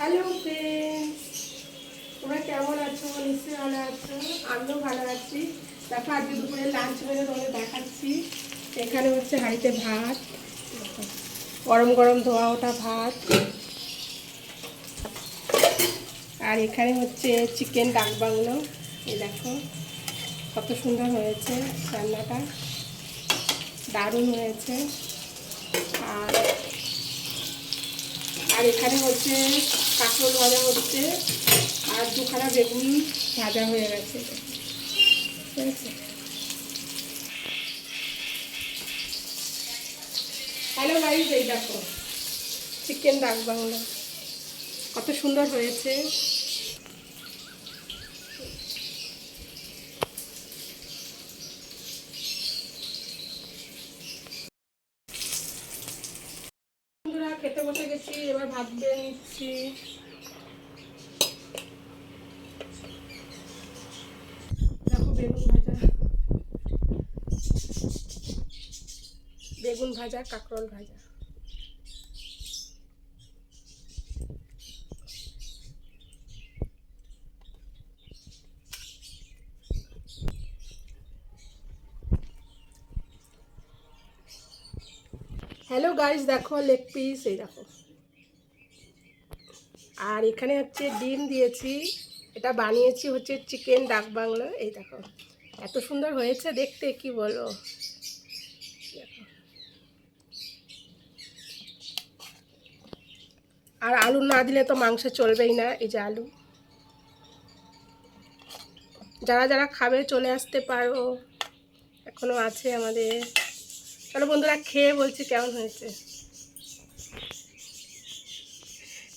Hello friends, তোমরা কেমন আছো? নিশ্চয়ই ভালো আছো, আমিও ভালো আছি। দেখো আজকে দুপুরে লাঞ্চ মেনু তোমাদের দেখাচ্ছি। এখানে হচ্ছে হাঁড়িতে ভাত, গরম গরম ধোয়া ওঠা ভাত, আর এখানে হচ্ছে চিকেন ডাক বাংলো। এই দেখো কত সুন্দর হয়েছে রান্নাটা, দারুণ হয়েছে। আর আর এখানে হচ্ছে কাঁকরোল ভাজা হচ্ছে, আর দুখানা বেগুন ভাজা হয়ে গেছে। ঠিক আছে। হ্যালো গাইস, এই দেখো চিকেন ডাক বাংলা কত সুন্দর হয়েছে। বন্ধুরা খেতে বসে গেছি, এবার ভাত বেড়ে নিচ্ছি। দেখো বেগুন ভাজা, কাঁকরোল ভাজা। হ্যালো গাইস, দেখো লেগ পিস, এই দেখো। আর এখানে হচ্ছে ডিম দিয়েছি, এটা বানিয়েছি হচ্ছে চিকেন ডাক বাংলো। এই দেখো এত সুন্দর হয়েছে দেখতে, কি বলো। আর আলু না দিলে তো মাংস চলবেই না। এই যে আলু, যারা যারা খাবে চলে আসতে পারো, এখনো আছে আমাদের। চলো বন্ধুরা খেয়ে বলছি কেমন হয়েছে।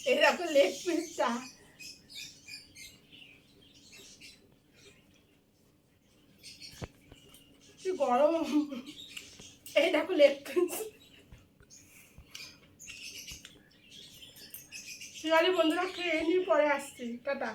এই দেখো লেগ পিসটা, কি গরম। এই দেখো লেগ পিস। ঠিক আছে বন্ধুরা, খেয়ে নিয়ে পরে আসছি, টাটা।